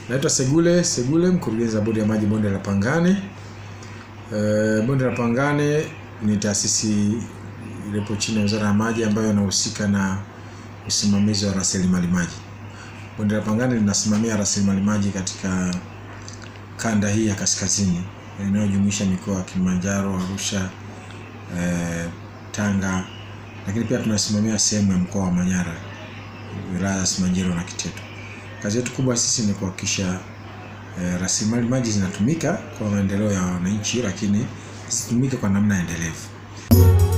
Naitwa Segule, mkurugenzi wa Bodi ya Maji Bonde la Pangani. Bonde la Pangani ni taasisi iliyopo chini ya Wizara ya Maji ambayo inahusika na usimamizi wa rasilimali maji. Bonde la Pangani linasimamia rasilimali maji katika kanda hii ya kaskazini inayojumuisha mikoa ya Kilimanjaro, Arusha, Tanga, lakini pia tunasimamia sehemu ya mkoa wa Manyara, wilaya ya Simanjiro na Kiteto. Kazi yetu kubwa sisi ni kuhakikisha rasilimali maji zinatumika kwa maendeleo ya wananchi, lakini zitumike kwa namna endelevu.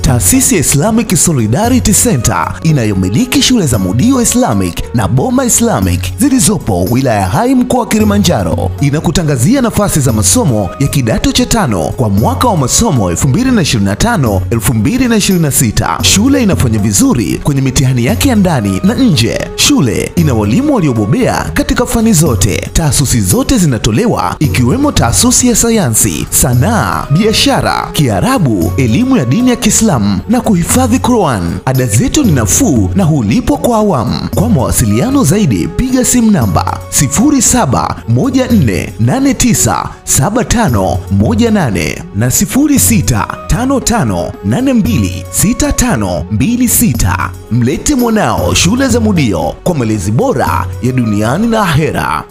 Taasisi ya Islamic Solidarity Center inayomiliki shule za Mudio Islamic na Boma Islamic zilizopo wilaya Hai mkoa wa Kilimanjaro inakutangazia nafasi za masomo ya kidato cha 5 kwa mwaka wa masomo 2025-2026. Shule inafanya vizuri kwenye mitihani yake ya ndani na nje. Shule ina walimu waliobobea katika fani zote. Taasisi zote zinatolewa ikiwemo taasisi ya sayansi, sanaa, biashara, Kiarabu, elimu ya dini ya Kiislamu na kuhifadhi Quran. Ada zetu ni nafuu na hulipwa kwa awamu. Kwa mawasiliano zaidi piga simu namba 0714897518 na 0655826526. Mlete mwanao shule za Mudio kwa malezi bora ya duniani na ahera.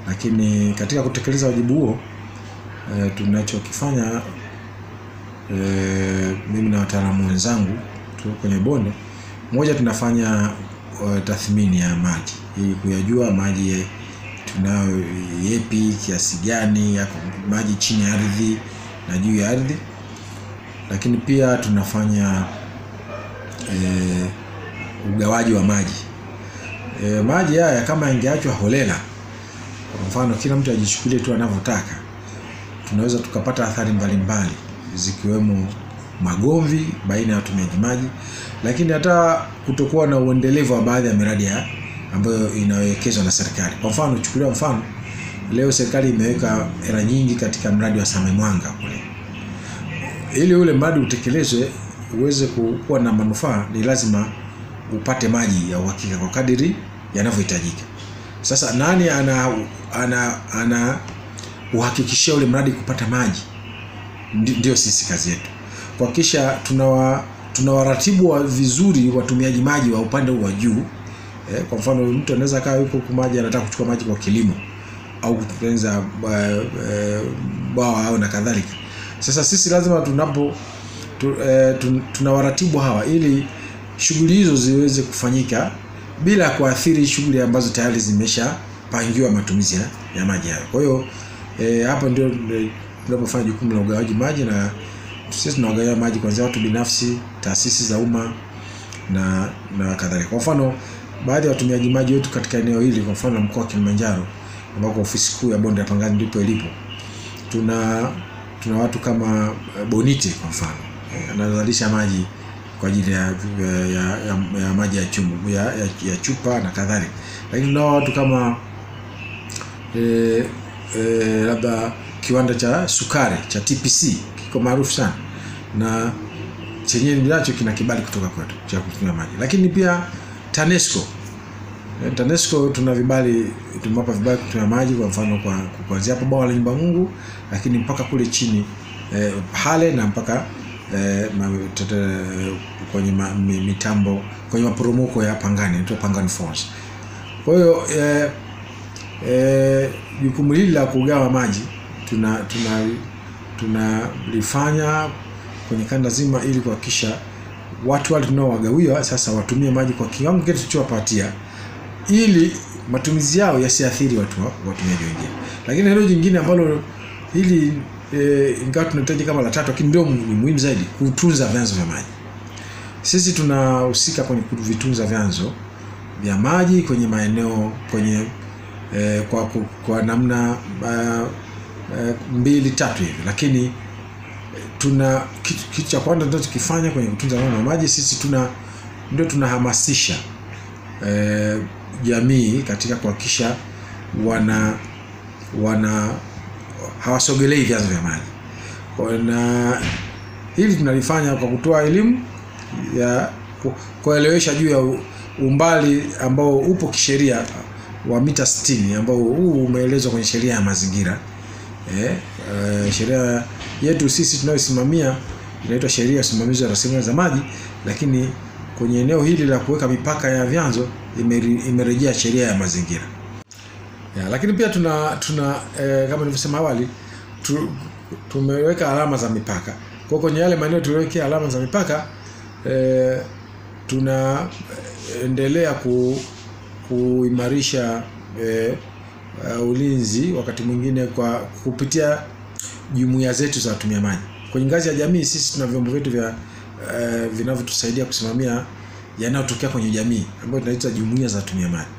Lakini katika kutekeleza wajibu huo tunachokifanya mimi na wataalamu wenzangu kwenye bonde, moja, tunafanya tathmini ya maji ili kuyajua maji tunayo yepi, kiasi gani ya maji chini ya ardhi na juu ya ardhi. Lakini pia tunafanya ugawaji wa maji. Maji haya kama yangeachwa holela, kwa mfano kila mtu ajichukulie tu anavyotaka, tunaweza tukapata athari mbalimbali zikiwemo magomvi baina ya watumiaji maji, lakini hata kutokuwa na uendelevu wa baadhi ya miradi ambayo inawekezwa na serikali. Kwa mfano, chukulia mfano, leo serikali imeweka hela nyingi katika mradi wa Same Mwanga kule. Ili ule mradi utekelezwe uweze kuwa na manufaa, ni lazima upate maji ya uhakika kwa kadiri yanavyohitajika. Sasa nani ana uhakikishia ule mradi kupata maji? Ndio sisi kazi yetu. Kuhakikisha tunawaratibu wa vizuri watumiaji maji wa upande wa juu. Kwa mfano, mtu anaweza kaa yuko kwa maji, anataka kuchukua maji kwa kilimo au kutengeneza bwawa au na kadhalika. Sasa sisi lazima tunawaratibu hawa ili shughuli hizo ziweze kufanyika bila kuathiri shughuli ambazo tayari zimeshapangiwa matumizi ya maji hayo. Kwa hiyo hapa ndio tunapofanya jukumu la ugawaji maji, na sisi tunawagawia maji kuanzia watu binafsi, taasisi za umma na kadhalika. Kwa mfano, baadhi ya watumiaji maji wetu katika eneo hili, kwa mfano mkoa wa Kilimanjaro ambako ofisi kuu ya Bonde la Pangani ndipo ilipo, tuna watu kama Bonite kwa mfano, anazalisha maji kwa ajili ya maji ya chumbu ya chupa na kadhalika. Lakini tunao watu kama labda kiwanda cha sukari cha TPC kiko maarufu sana, na chenye ndicho kina kibali kutoka kwetu cha kutumia maji. Lakini pia TANESCO tuna vibali, tumewapa vibali kutumia maji, kwa mfano kuanzia hapo bwawa la Nyumba Mungu, lakini mpaka kule chini Hale na mpaka kwenye mitambo, kwenye maporomoko ya Pangani, inaitwa Pangani Falls. Kwa hiyo jukumu hili la kugawa maji tunalifanya kwenye kanda zima ili kuhakikisha watu wale tunaowagawia sasa watumie maji kwa kiwango kile tulichowapatia, ili matumizi yao yasiathiri watumiaji wengine. Lakini hilo jingine ambalo hili ingawa tunahitaji kama la tatu, lakini ndio muhimu zaidi, kutunza vyanzo vya maji. Sisi tunahusika kwenye kuvitunza vyanzo vya maji kwenye maeneo kwa namna 2-3 hivi. Lakini kitu cha kwanza tunachokifanya kwenye kutunza vyanzo vya maji, sisi ndio tunahamasisha jamii katika kuhakikisha hawasogelei vyanzo vya maji. Na hili tunalifanya kwa kutoa elimu ya kuelewesha juu ya umbali ambao upo kisheria wa mita 60 ambao huu umeelezwa kwenye sheria ya mazingira. Sheria yetu sisi tunayosimamia inaitwa sheria ya usimamizi wa rasilimali za maji, lakini kwenye eneo hili la kuweka mipaka ya vyanzo imerejea sheria ya mazingira. Lakini pia tuna kama nilivyosema awali tumeweka alama za mipaka. Kwa kwenye yale maeneo tuliwekea alama za mipaka tunaendelea kuimarisha ulinzi wakati mwingine kwa kupitia jumuiya zetu za watumia maji. Kwenye ngazi ya jamii sisi tuna vyombo vyetu vya vinavyotusaidia kusimamia yanayotokea kwenye jamii ambayo tunaita jumuiya za watumia maji.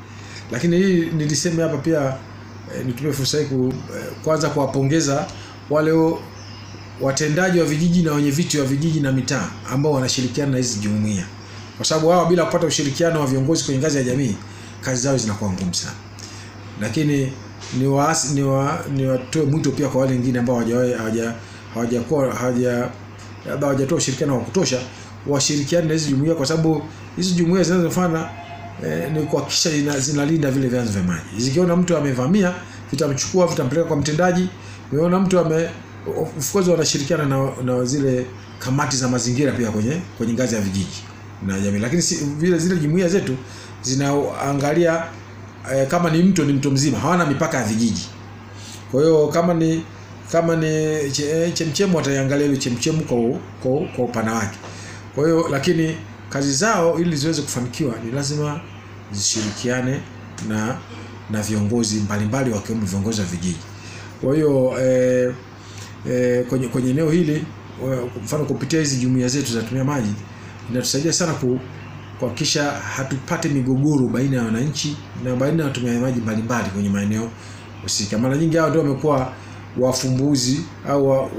Lakini hii nilisema hapa pia nitumie fursa hii kwanza kuwapongeza wale watendaji wa vijiji na wenye viti wa vijiji na mitaa ambao wanashirikiana na hizi jumuiya. Kwa sababu hao bila kupata ushirikiano wa viongozi kwenye ngazi ya jamii, kazi zao zinakuwa ngumu sana. Lakini niwatoe mwito pia kwa wale wengine ambao hawajatoa ushirikiano wa kutosha, washirikiane na hizi jumuiya, kwa sababu hizi jumuiya zinazofanya ni kuhakikisha zinalinda vile vyanzo vya maji. Zikiona mtu amevamia, vitamchukua vitampeleka kwa mtendaji. Umeona mtu of course wanashirikiana na zile kamati za mazingira pia kwenye ngazi ya vijiji na jamii. Lakini zile jumuiya zetu zinaangalia kama ni mto mzima, hawana mipaka ya vijiji. Kwa hiyo kama ni chemchemu wataiangalia ile chemchemu kwa upana wake. Kwa hiyo lakini kazi zao ili ziweze kufanikiwa ni lazima zishirikiane na viongozi mbalimbali wakiwemo viongozi wa vijiji. Kwa hiyo kwenye eneo hili mfano kupitia hizi jumuiya zetu za watumia maji inatusaidia sana kuhakikisha hatupate migogoro baina ya wananchi na baina ya watumia maji mbalimbali kwenye maeneo husika. Mara nyingi hao ndio wamekuwa wafumbuzi au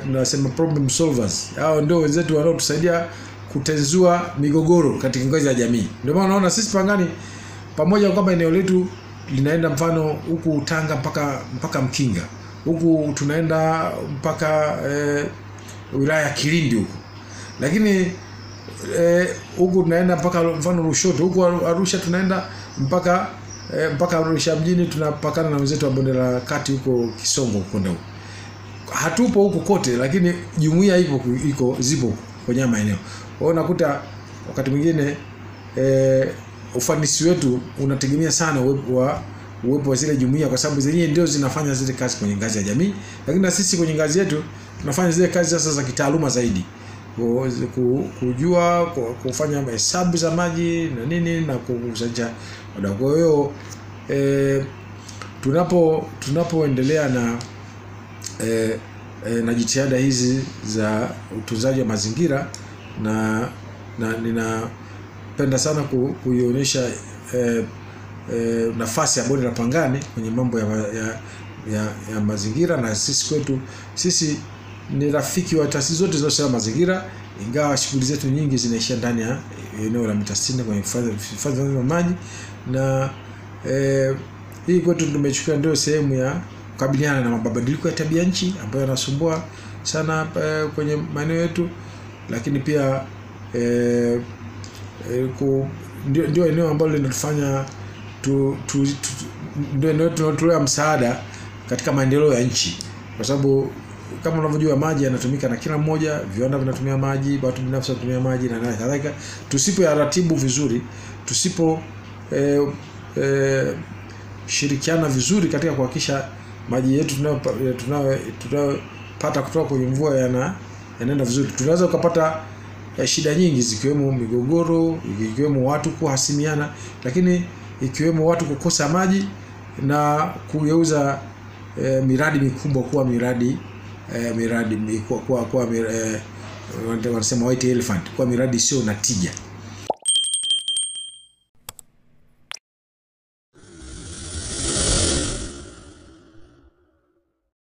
tunasema problem solvers. Hao ndio wenzetu wanaotusaidia kutenzua migogoro katika ngazi ya jamii. Ndio maana unaona sisi Pangani pamoja kwamba eneo letu linaenda mfano huku Tanga mpaka Mkinga. Huku tunaenda mpaka wilaya ya Kilindi huku. Lakini huku tunaenda mpaka mfano Lushoto, huku Arusha tunaenda mpaka Arusha mjini, tunapakana na wenzetu wa Bonde la Kati huko Kisongo kwenda huko. Hatupo huku kote, lakini jumuiya zipo kwenye maeneo. Kwa hiyo unakuta wakati mwingine ufanisi wetu unategemea sana uwepo wa zile jumuiya, kwa sababu zenyewe ndio zinafanya zile kazi kwenye ngazi ya jamii. Lakini na sisi kwenye ngazi yetu tunafanya zile kazi sasa za kitaaluma zaidi, kujua kufanya hesabu za maji na nini na kukusanya. Kwa hiyo tunapoendelea na jitihada hizi za utunzaji wa mazingira na ninapenda sana kuionyesha nafasi ya Bonde la Pangani kwenye mambo ya mazingira. Na sisi kwetu sisi ni rafiki wa taasisi zote zinazohusiana na mazingira, ingawa shughuli zetu nyingi zinaishia ndani ya eneo la mita 60 kwenye hifadhi ya maji. Na hii kwetu tumechukua ndio sehemu ya kukabiliana na mabadiliko ya tabia nchi ambayo yanasumbua sana kwenye maeneo yetu. Lakini pia ndio eneo ambalo linatufanya ndio eneo tunalotolea msaada katika maendeleo ya nchi, kwa sababu kama unavyojua maji yanatumika na kila mmoja, viwanda vinatumia maji, watu binafsi wanatumia maji na kadhalika. Tusipoyaratibu vizuri, tusipo shirikiana vizuri katika kuhakikisha maji yetu tunayopata kutoka kwenye mvua yanaenda vizuri, tunaweza kupata shida nyingi, zikiwemo migogoro, ikiwemo watu kuhasimiana, lakini ikiwemo watu kukosa maji na kugeuza miradi mikubwa kuwa miradi wanasema white elephant, kwa miradi sio na tija.